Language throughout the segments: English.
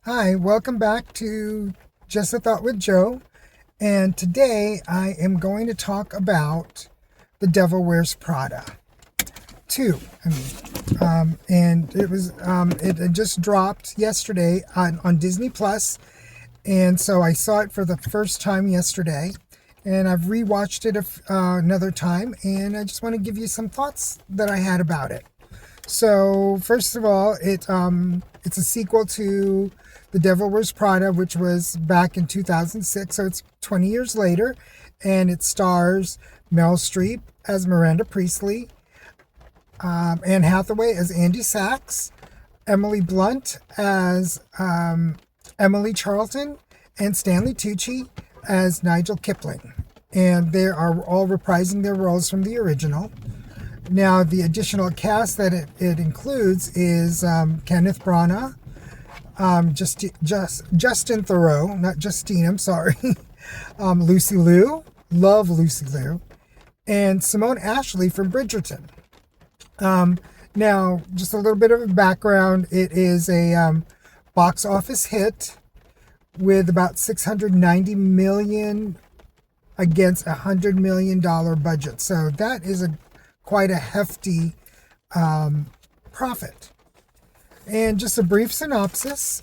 Hi, welcome back to Just a Thought with Joe. And today I am going to talk about The Devil Wears Prada 2. And it had just dropped yesterday on Disney Plus. And so I saw it for the first time yesterday. And I've rewatched it another time. And I just want to give you some thoughts that I had about it. So first of all, it's a sequel to The Devil Wears Prada, which was back in 2006. So it's 20 years later, and it stars Meryl Streep as Miranda Priestley, Anne Hathaway as Andy Sachs, Emily Blunt as Emily Charlton, and Stanley Tucci as Nigel Kipling. And they are all reprising their roles from the original. Now, the additional cast that it includes is Kenneth Branagh, Justin Theroux, not Justine, I'm sorry, Lucy Liu, love Lucy Liu, and Simone Ashley from Bridgerton. Now, just a little bit of a background. It is a box office hit with about $690 million against a $100 million budget. So that is quite a hefty profit. And just a brief synopsis.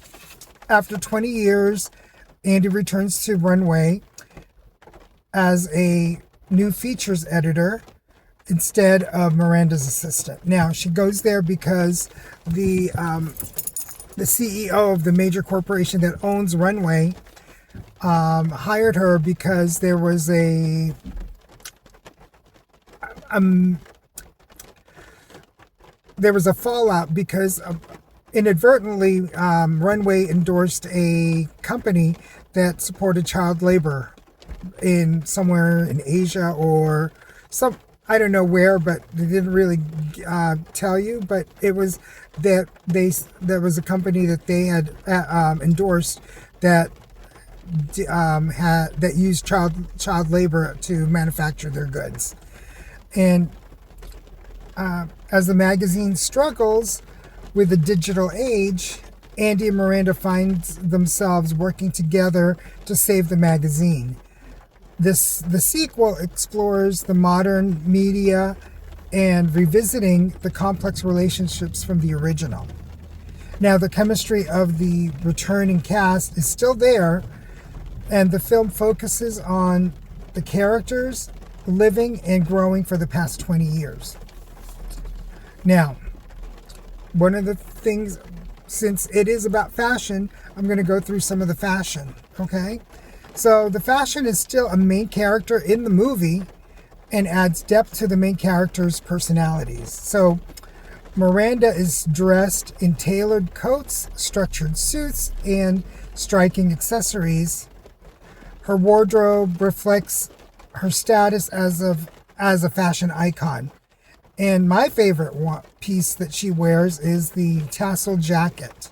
After 20 years, Andy returns to Runway as a new features editor instead of Miranda's assistant. Now, she goes there because the CEO of the major corporation that owns Runway hired her because there was a fallout because inadvertently Runway endorsed a company that supported child labor somewhere in Asia or I don't know where, but they didn't really tell you. But it was that there was a company that they had endorsed that used child labor to manufacture their goods. And as the magazine struggles with the digital age, Andy and Miranda find themselves working together to save the magazine. The sequel explores the modern media and revisiting the complex relationships from the original. Now, the chemistry of the returning cast is still there, and the film focuses on the characters living and growing for the past 20 years. Now, one of the things, since it is about fashion, I'm going to go through some of the fashion, okay? So the fashion is still a main character in the movie and adds depth to the main character's personalities. So Miranda is dressed in tailored coats, structured suits, and striking accessories. Her wardrobe reflects her status as a fashion icon. And my favorite piece that she wears is the tassel jacket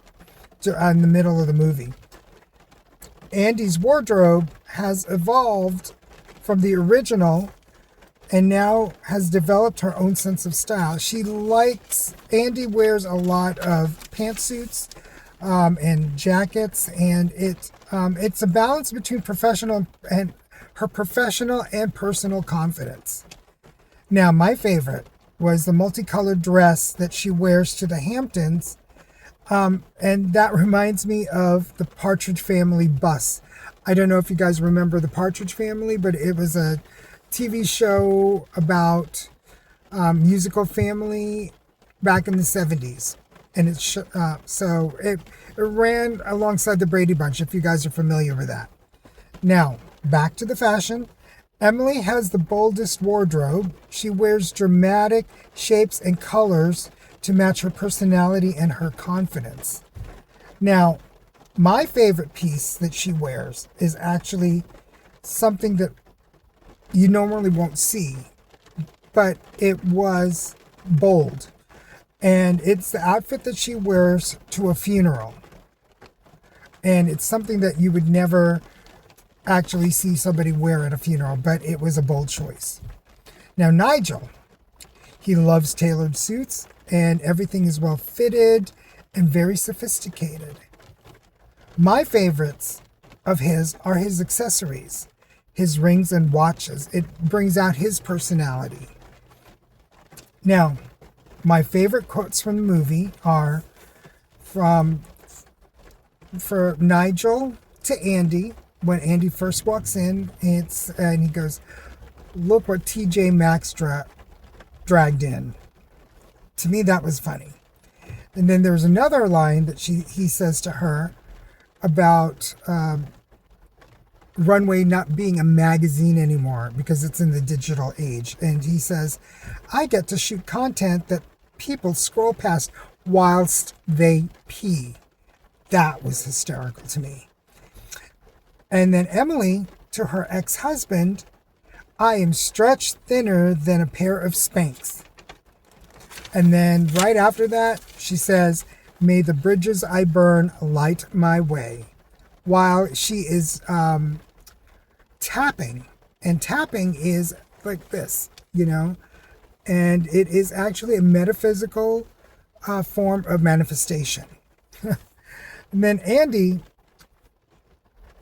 in the middle of the movie. Andy's wardrobe has evolved from the original and now has developed her own sense of style. Andy wears a lot of pantsuits and jackets, and it's a balance between her professional and personal confidence. Now, my favorite was the multicolored dress that she wears to the Hamptons. And that reminds me of the Partridge Family bus. I don't know if you guys remember the Partridge Family, but it was a TV show about musical family back in the 70s. And it ran alongside the Brady Bunch, if you guys are familiar with that. Now, back to the fashion. Emily has the boldest wardrobe. She wears dramatic shapes and colors to match her personality and her confidence. Now, my favorite piece that she wears is actually something that you normally won't see, but it was bold. And it's the outfit that she wears to a funeral. And it's something that you would never actually see somebody wear at a funeral, but it was a bold choice. Now, Nigel, he loves tailored suits, and everything is well fitted and very sophisticated. My favorites of his are his accessories, his rings and watches. It brings out his personality. Now, my favorite quotes from the movie are for Nigel to Andy. When Andy first walks in, and he goes, "Look what TJ Maxx dragged in." To me, that was funny. And then there's another line that he says to her about Runway not being a magazine anymore because it's in the digital age. And he says, "I get to shoot content that people scroll past whilst they pee." That was hysterical to me. And then Emily to her ex-husband, "I am stretched thinner than a pair of Spanx." And then right after that, she says, "May the bridges I burn light my way," while she is tapping. And tapping is like this, and it is actually a metaphysical form of manifestation. And then Andy,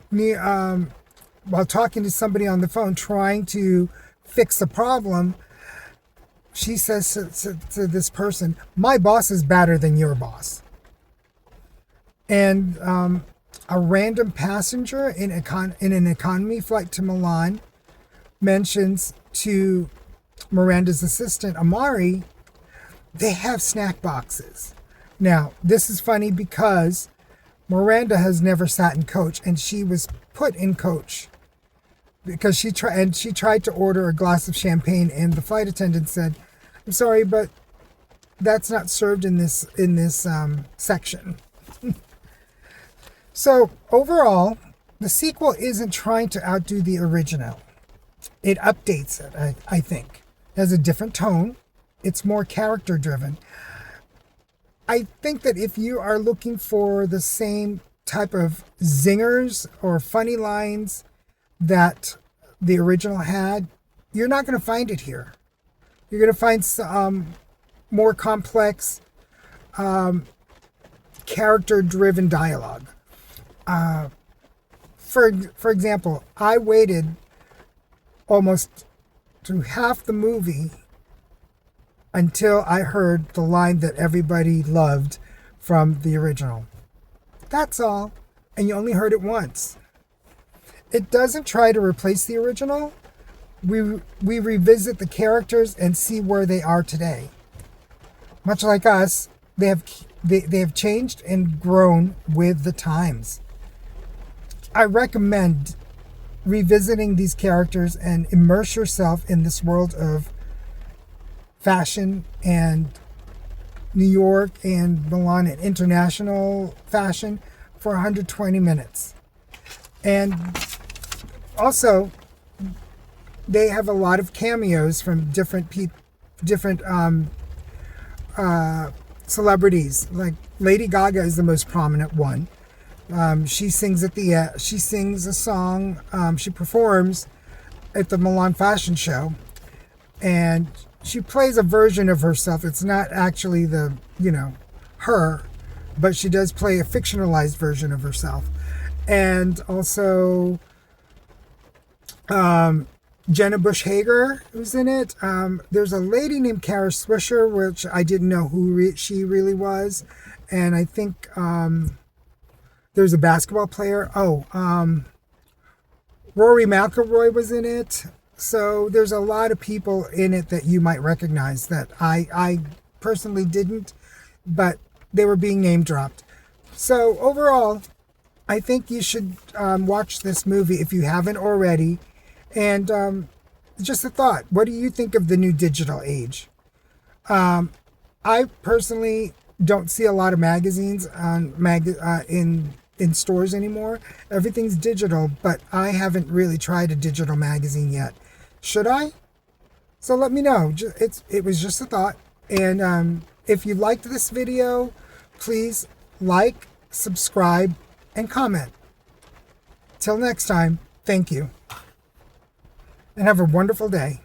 while talking to somebody on the phone trying to fix a problem, she says to this person, "My boss is better than your boss." And a random passenger in an economy flight to Milan mentions to Miranda's assistant, Amari, they have snack boxes. Now, this is funny because Miranda has never sat in coach, and she was put in coach because she tried to order a glass of champagne, and the flight attendant said, "I'm sorry, but that's not served in this section." So overall, the sequel isn't trying to outdo the original. It updates it, I think. It has a different tone. It's more character driven. I think that if you are looking for the same type of zingers or funny lines that the original had, you're not going to find it here. You're going to find some more complex, character-driven dialogue. For example, I waited almost through half the movie until I heard the line that everybody loved from the original. That's all. And you only heard it once. It doesn't try to replace the original. We revisit the characters and see where they are today. Much like us, they have changed and grown with the times. I recommend revisiting these characters and immerse yourself in this world of fashion and New York and Milan and international fashion for 120 minutes. And also, they have a lot of cameos from different celebrities. Like Lady Gaga is the most prominent one. She sings she sings a song. She performs at the Milan Fashion Show, and she plays a version of herself. It's not actually her, but she does play a fictionalized version of herself. And also, Jenna Bush Hager, who's in it. There's a lady named Kara Swisher, which I didn't know who she really was. And I think there's a basketball player. Rory McIlroy was in it. So there's a lot of people in it that you might recognize that I personally didn't, but they were being name dropped. So overall, I think you should watch this movie if you haven't already. And just a thought, what do you think of the new digital age? I personally don't see a lot of magazines in stores anymore. Everything's digital, but I haven't really tried a digital magazine yet. Should I? So let me know. It was just a thought. And if you liked this video, please like, subscribe, and comment. Till next time, thank you. And have a wonderful day.